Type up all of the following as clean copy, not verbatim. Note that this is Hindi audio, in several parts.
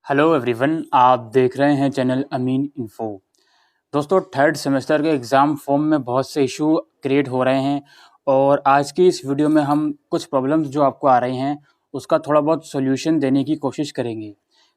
हेलो एवरीवन, आप देख रहे हैं चैनल अमीन इन्फो। दोस्तों, थर्ड सेमेस्टर के एग्ज़ाम फॉर्म में बहुत से इशू क्रिएट हो रहे हैं और आज की इस वीडियो में हम कुछ प्रॉब्लम्स जो आपको आ रही हैं उसका थोड़ा बहुत सॉल्यूशन देने की कोशिश करेंगे।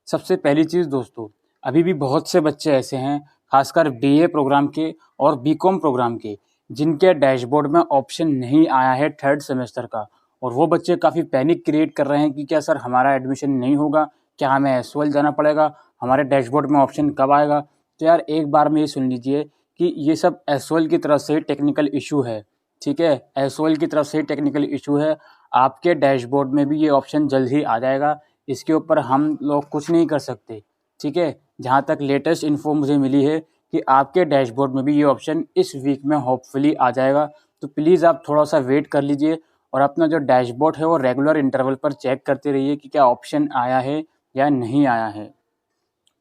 सबसे पहली चीज़ दोस्तों, अभी भी बहुत से बच्चे ऐसे हैं, खासकर बीए प्रोग्राम के और बीकॉम प्रोग्राम के, जिनके डैशबोर्ड में ऑप्शन नहीं आया है थर्ड सेमेस्टर का। और वो बच्चे काफ़ी पैनिक क्रिएट कर रहे हैं कि क्या सर हमारा एडमिशन नहीं होगा, क्या हमें एसओएल जाना पड़ेगा, हमारे डैशबोर्ड में ऑप्शन कब आएगा। तो यार एक बार में ये सुन लीजिए कि ये सब एसओएल की तरफ से टेक्निकल इशू है। ठीक है, एसओएल की तरफ से टेक्निकल इशू है। आपके डैशबोर्ड में भी ये ऑप्शन जल्द ही आ जाएगा, इसके ऊपर हम लोग कुछ नहीं कर सकते। ठीक है, जहाँ तक लेटेस्ट इन्फो मुझे मिली है कि आपके डैशबोर्ड में भी ये ऑप्शन इस वीक में होपफुली आ जाएगा। तो प्लीज़ आप थोड़ा सा वेट कर लीजिए और अपना जो डैशबोर्ड है वो रेगुलर इंटरवल पर चेक करते रहिए कि क्या ऑप्शन आया है या नहीं आया है।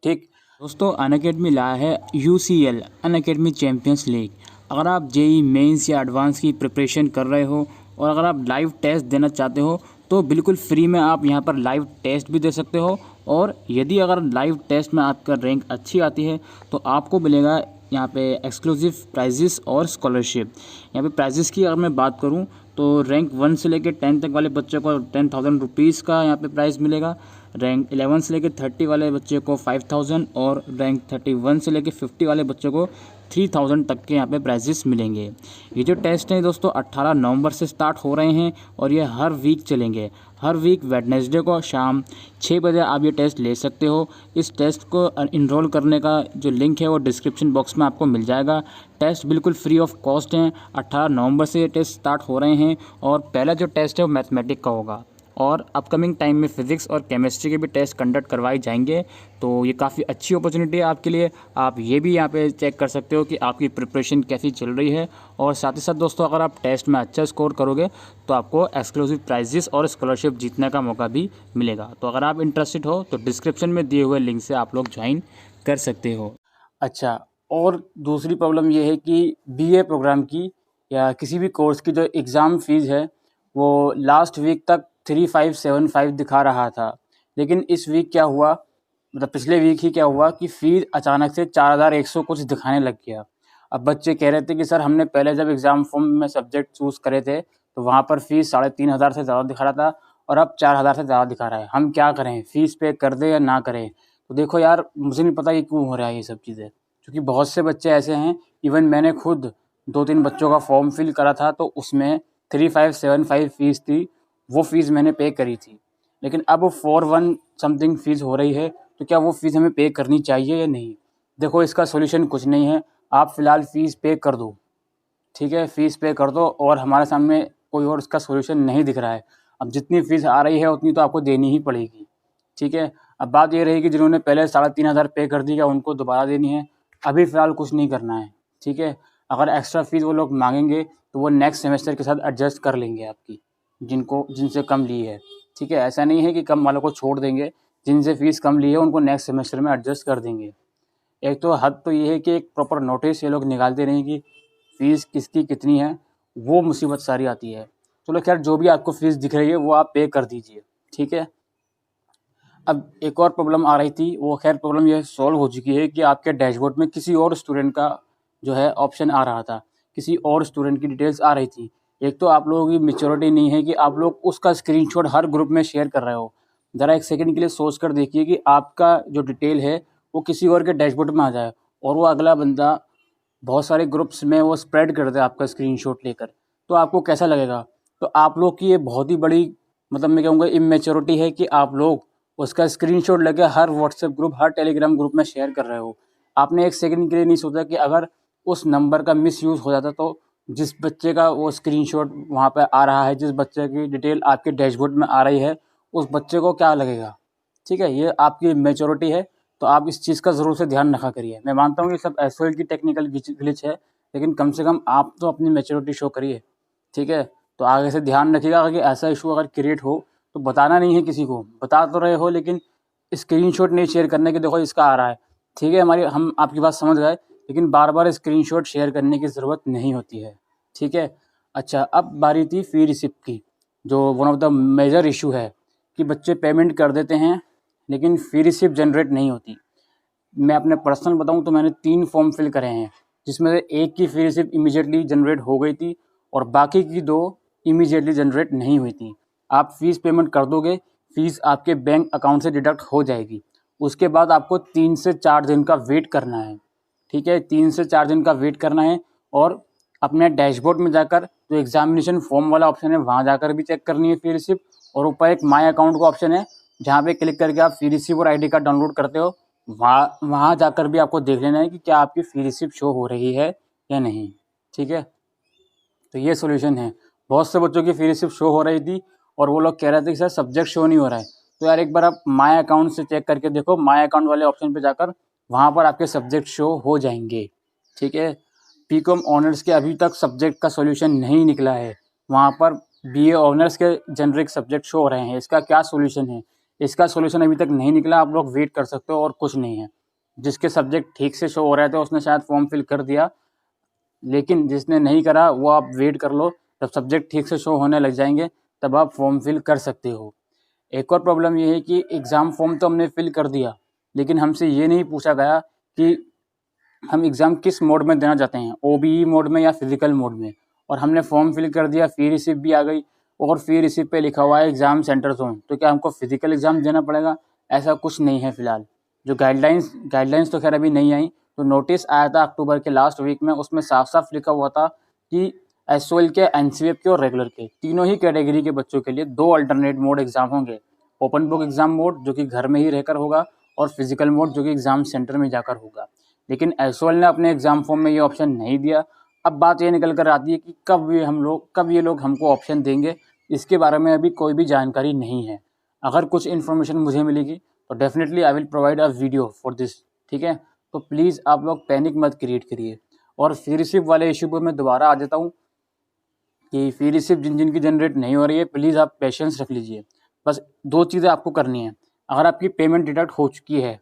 ठीक दोस्तों, अनअकैडमी लाया है UCL अनअकैडमी चैम्पियंस लीग। अगर आप जेई मेंस या एडवांस की प्रिपरेशन कर रहे हो और अगर आप लाइव टेस्ट देना चाहते हो तो बिल्कुल फ्री में आप यहां पर लाइव टेस्ट भी दे सकते हो। और यदि अगर लाइव टेस्ट में आपका रैंक अच्छी आती है तो आपको मिलेगा यहाँ पे एक्सक्लूसिव प्राइजेस और स्कॉलरशिप। यहाँ पे प्राइजेस की अगर मैं बात करूँ तो रैंक 1 से लेकर 10 तक वाले बच्चों को 10,000 रुपीज़ का यहाँ पे प्राइज़ मिलेगा। रैंक 11 से लेकर 30 वाले बच्चे को 5,000 और रैंक 31 से लेकर 50 वाले बच्चों को 3,000 तक के यहाँ पे प्राइजेस मिलेंगे। ये जो टेस्ट हैं दोस्तों 18 नवंबर से स्टार्ट हो रहे हैं और ये हर वीक चलेंगे। हर वीक वेडनेसडे को शाम 6 बजे आप ये टेस्ट ले सकते हो। इस टेस्ट को इनरोल करने का जो लिंक है वो डिस्क्रिप्शन बॉक्स में आपको मिल जाएगा। टेस्ट बिल्कुल फ्री ऑफ कॉस्ट हैं। 18 नवंबर से ये टेस्ट स्टार्ट हो रहे हैं और पहला जो टेस्ट है वो मैथमेटिक्स का होगा और अपकमिंग टाइम में फिजिक्स और केमिस्ट्री के भी टेस्ट कंडक्ट करवाए जाएंगे। तो ये काफ़ी अच्छी अपॉर्चुनिटी है आपके लिए। आप ये भी यहाँ पे चेक कर सकते हो कि आपकी प्रिपरेशन कैसी चल रही है। और साथ ही साथ दोस्तों, अगर आप टेस्ट में अच्छा स्कोर करोगे तो आपको एक्सक्लूसिव प्राइजेस और स्कॉलरशिप जीतने का मौका भी मिलेगा। तो अगर आप इंटरेस्टेड हो तो डिस्क्रिप्शन में दिए हुए लिंक से आप लोग ज्वाइन कर सकते हो। अच्छा, और दूसरी प्रॉब्लम ये है कि बीए प्रोग्राम की या किसी भी कोर्स की जो एग्ज़ाम फ़ीस है वो लास्ट वीक तक 3575 दिखा रहा था, लेकिन इस वीक क्या हुआ, मतलब पिछले वीक ही क्या हुआ कि फ़ीस अचानक से 4100 कुछ दिखाने लग गया। अब बच्चे कह रहे थे कि सर हमने पहले जब एग्ज़ाम फॉर्म में सब्जेक्ट चूज़ करे थे तो वहाँ पर फ़ीस 3500 से ज़्यादा दिखा रहा था और अब 4000 से ज़्यादा दिखा रहा है। हम क्या करें, फ़ीस पे कर दें या ना करें? तो देखो यार, मुझे नहीं पता कि क्यों हो रहा है ये सब चीज़ें, क्योंकि बहुत से बच्चे ऐसे हैं, इवन मैंने खुद 2-3 बच्चों का फॉर्म फिल करा था तो उसमें 3575 फ़ीस थी, वो फ़ीस मैंने पे करी थी। लेकिन अब 41 समथिंग फ़ीस हो रही है, तो क्या वो फ़ीस हमें पे करनी चाहिए या नहीं? देखो, इसका सॉल्यूशन कुछ नहीं है, आप फ़िलहाल फ़ीस पे कर दो। ठीक है, फ़ीस पे कर दो और हमारे सामने कोई और इसका सॉल्यूशन नहीं दिख रहा है। अब जितनी फ़ीस आ रही है उतनी तो आपको देनी ही पड़ेगी। ठीक है, अब बात ये रही कि जिन्होंने पहले 3500 पे कर दी, क्या उनको दोबारा देनी है? अभी फ़िलहाल कुछ नहीं करना है। ठीक है, अगर एक्स्ट्रा फ़ीस वो लोग मांगेंगे तो वो नेक्स्ट सेमेस्टर के साथ एडजस्ट कर लेंगे आपकी, जिनसे कम ली है। ठीक है, ऐसा नहीं है कि कम वालों को छोड़ देंगे, जिनसे फ़ीस कम ली है उनको नेक्स्ट सेमेस्टर में एडजस्ट कर देंगे। एक तो हद तो ये है कि एक प्रॉपर नोटिस ये लोग निकालते नहीं कि फ़ीस किसकी कितनी है, वो मुसीबत सारी आती है। चलो खैर, जो भी आपको फ़ीस दिख रही है वो आप पे कर दीजिए। ठीक है, अब एक और प्रॉब्लम आ रही थी, वो खैर प्रॉब्लम ये सॉल्व हो चुकी है कि आपके डैशबोर्ड में किसी और स्टूडेंट का जो है ऑप्शन आ रहा था, किसी और स्टूडेंट की डिटेल्स आ रही थी। एक तो आप लोगों की मैच्योरिटी नहीं है कि आप लोग उसका स्क्रीनशॉट हर ग्रुप में शेयर कर रहे हो। ज़रा एक सेकंड के लिए सोच कर देखिए कि आपका जो डिटेल है वो किसी और के डैशबोर्ड में आ जाए और वो अगला बंदा बहुत सारे ग्रुप्स में वो स्प्रेड कर दे आपका स्क्रीनशॉट लेकर, तो आपको कैसा लगेगा? तो आप लोग की ये बहुत ही बड़ी, मतलब मैं कहूँगा इमैच्योरिटी है कि आप लोग उसका स्क्रीनशॉट लेके हर व्हाट्सएप ग्रुप, हर टेलीग्राम ग्रुप में शेयर कर रहे हो। आपने एक सेकंड के लिए नहीं सोचा कि अगर उस नंबर का मिसयूज़ हो जाता तो जिस बच्चे का वो स्क्रीनशॉट वहाँ पे आ रहा है, जिस बच्चे की डिटेल आपके डैशबोर्ड में आ रही है, उस बच्चे को क्या लगेगा? ठीक है, ये आपकी मैच्योरिटी है, तो आप इस चीज़ का ज़रूर से ध्यान रखा करिए। मैं मानता हूँ कि सब एसओएल की टेक्निकल ग्लिच है, लेकिन कम से कम आप तो अपनी मैच्योरिटी शो करिए। ठीक है, तो आगे से ध्यान रखिएगा कि ऐसा इशू अगर क्रिएट हो तो बताना नहीं है किसी को, बता तो रहे हो लेकिन स्क्रीनशॉट नहीं शेयर करने के, देखो इसका आ रहा है। ठीक है, हम आपकी बात समझ गए, लेकिन बार-बार स्क्रीनशॉट शेयर करने की ज़रूरत नहीं होती है। ठीक है? अच्छा, अब बारी थी फ़ी रिसिप्ट की, जो one of the major issue है कि बच्चे पेमेंट कर देते हैं लेकिन फी रिसिप्ट जनरेट नहीं होती। मैं अपने पर्सनल बताऊं तो मैंने 3 फॉर्म फिल करे हैं, जिसमें से एक की फी रिसिप्ट इमीडिएटली जनरेट हो गई थी और बाकी की 2 इमीडिएटली जनरेट नहीं हुई थी। आप फीस पेमेंट कर दोगे, फीस आपके बैंक अकाउंट से डिडक्ट हो जाएगी। उसके बाद आपको 3 से 4 दिन का वेट करना है, ठीक है, 3 से 4 दिन का वेट करना है। और अपने डैशबोर्ड में जाकर जो एग्जामिनेशन फॉर्म वाला ऑप्शन है वहाँ जाकर भी चेक करनी है फी रिसिप्ट, और ऊपर एक माई अकाउंट का ऑप्शन है जहाँ पे क्लिक करके आप फी रिसिप्ट और आईडी कार्ड डाउनलोड करते हो, वहाँ जाकर भी आपको देख लेना है कि क्या आपकी फी रिसिप्ट शो हो रही है या नहीं, ठीक है। तो ये सोल्यूशन है। बहुत से बच्चों की फी रिसिप्ट शो हो रही थी और वो लोग कह रहे थे कि सर सब्जेक्ट शो नहीं हो रहा है। तो यार एक बार आप माई अकाउंट से चेक करके देखो, माई अकाउंट वाले ऑप्शन पे जाकर वहाँ पर आपके सब्जेक्ट शो हो जाएंगे, ठीक है। बीकॉम ऑनर्स के अभी तक सब्जेक्ट का सोल्यूशन नहीं निकला है, वहाँ पर बीए ऑनर्स के जेनरिक सब्जेक्ट शो हो रहे हैं। इसका क्या सोल्यूशन है? इसका सोल्यूशन अभी तक नहीं निकला, आप लोग वेट कर सकते हो और कुछ नहीं है। जिसके सब्जेक्ट ठीक से शो हो रहे थे उसने शायद फॉर्म फिल कर दिया, लेकिन जिसने नहीं करा वो आप वेट कर लो, जब सब्जेक्ट ठीक से शो होने लग जाएंगे तब आप फॉर्म फिल कर सकते हो। एक और प्रॉब्लम ये है कि एग्ज़ाम फॉर्म तो हमने फिल कर दिया, लेकिन हमसे ये नहीं पूछा गया कि हम एग्ज़ाम किस मोड में देना चाहते हैं, ओबीई मोड में या फिजिकल मोड में। और हमने फॉर्म फिल कर दिया, फी रिसिप्ट भी आ गई और फी रिसिप्ट पे लिखा हुआ है एग्ज़ाम सेंटर जोन। तो क्या हमको फिजिकल एग्ज़ाम देना पड़ेगा? ऐसा कुछ नहीं है फ़िलहाल। जो गाइडलाइंस तो खैर अभी नहीं आई। तो नोटिस आया था अक्टूबर के लास्ट वीक में, उसमें साफ साफ लिखा हुआ था कि एसओएल के, एनसीएफ के और रेगुलर के तीनों ही कैटेगरी के बच्चों के लिए 2 अल्टरनेट मोड एग्ज़ाम होंगे। ओपन बुक एग्ज़ाम मोड जो कि घर में ही रहकर होगा, और फिजिकल मोड जो कि एग्ज़ाम सेंटर में जाकर होगा। लेकिन एसओएल ने अपने एग्ज़ाम फॉर्म में ये ऑप्शन नहीं दिया। अब बात ये निकल कर आती है कि कब ये लोग हमको ऑप्शन देंगे, इसके बारे में अभी कोई भी जानकारी नहीं है। अगर कुछ इन्फॉर्मेशन मुझे मिलेगी तो definitely I will provide a video for this, ठीक है। तो प्लीज़ आप लोग पैनिक मत क्रिएट करिए। और फी रिसिप्ट वाले इशू पर मैं दोबारा आ जाता हूँ कि फी रिसिप्ट जिन जिनकी जनरेट नहीं हो रही है, प्लीज़ आप पेशेंस रख लीजिए। बस 2 चीज़ें आपको करनी है। अगर आपकी पेमेंट डिडक्ट हो चुकी है,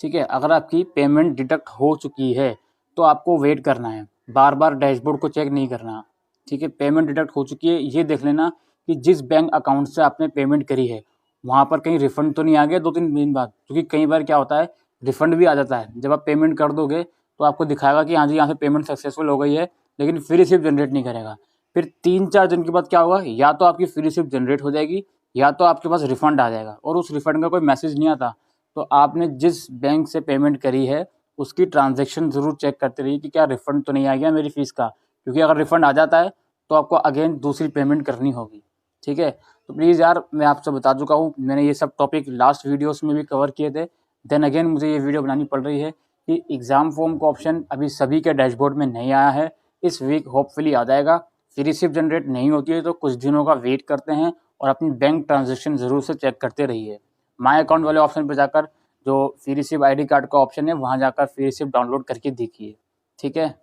ठीक है, अगर आपकी पेमेंट डिडक्ट हो चुकी है तो आपको वेट करना है, बार बार डैशबोर्ड को चेक नहीं करना, ठीक है। पेमेंट डिडक्ट हो चुकी है, ये देख लेना कि जिस बैंक अकाउंट से आपने पेमेंट करी है वहाँ पर कहीं रिफंड तो नहीं आ गया 2-3 दिन बाद। क्योंकि कई बार क्या होता है, रिफंड भी आ जाता है। जब आप पेमेंट कर दोगे तो आपको दिखाएगा कि हाँ जी यहाँ से पेमेंट सक्सेसफुल हो गई है, लेकिन फिर रिसिप्ट जनरेट नहीं करेगा। फिर 3-4 दिन के बाद क्या होगा, या तो आपकी फी रिसिप्ट जनरेट हो जाएगी या तो आपके पास रिफंड आ जाएगा, और उस रिफंड का कोई मैसेज नहीं आता। तो आपने जिस बैंक से पेमेंट करी है उसकी ट्रांजैक्शन ज़रूर चेक करते रहिए कि क्या रिफंड तो नहीं आ गया मेरी फ़ीस का। क्योंकि अगर रिफंड आ जाता है तो आपको अगेन दूसरी पेमेंट करनी होगी, ठीक है। तो प्लीज़ यार, मैं आपसे बता चुका हूँ, मैंने ये सब टॉपिक लास्ट वीडियोस में भी कवर किए थे। देन अगेन मुझे ये वीडियो बनानी पड़ रही है कि एग्ज़ाम फॉर्म का ऑप्शन अभी सभी के डैशबोर्ड में नहीं आया है। इस वीक होपफुली आ जाएगा। फी रिसिप्ट जनरेट नहीं होती है तो कुछ दिनों का वेट करते हैं और अपनी बैंक ट्रांजेक्शन ज़रूर से चेक करते रहिए। माई अकाउंट वाले ऑप्शन पर जाकर जो फी रिसिप्ट आईडी कार्ड का ऑप्शन है वहाँ जाकर फी रिसिप्ट डाउनलोड करके देखिए, ठीक है।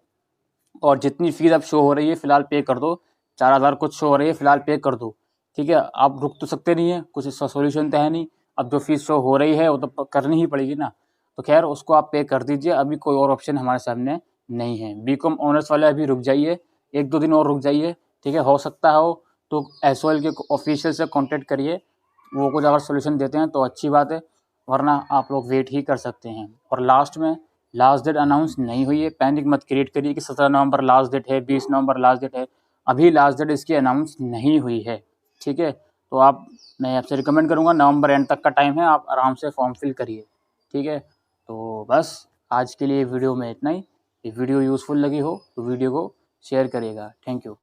और जितनी फीस अब शो हो रही है फ़िलहाल पे कर दो। 4,000 कुछ शो हो रही है, फ़िलहाल पे कर दो, ठीक है। आप रुक तो सकते नहीं है, कुछ इसका सॉल्यूशन तो है नहीं। अब जो फीस शो हो रही है वो तो करनी ही पड़ेगी ना। तो खैर उसको आप पे कर दीजिए, अभी कोई और ऑप्शन हमारे सामने नहीं है। बीकॉम ऑनर्स वाले अभी रुक जाइए, 1-2 दिन और रुक जाइए, ठीक है। हो सकता हो तो एसओएल के ऑफिशियल से कॉन्टैक्ट करिए, वो कुछ अगर सोल्यूशन देते हैं तो अच्छी बात है, वरना आप लोग वेट ही कर सकते हैं। और लास्ट में लास्ट डेट अनाउंस नहीं हुई है, पैनिक मत क्रिएट करिए कि 17 नवंबर लास्ट डेट है, 20 नवंबर लास्ट डेट है। अभी लास्ट डेट इसकी अनाउंस नहीं हुई है, ठीक है। तो मैं आपसे रिकमेंड करूँगा, नवंबर एंड तक का टाइम है, आप आराम से फॉर्म फिल करिए, ठीक है। तो बस आज के लिए वीडियो में इतना ही। ये वीडियो यूज़फुल लगी हो तो वीडियो को शेयर करिएगा। Thank you.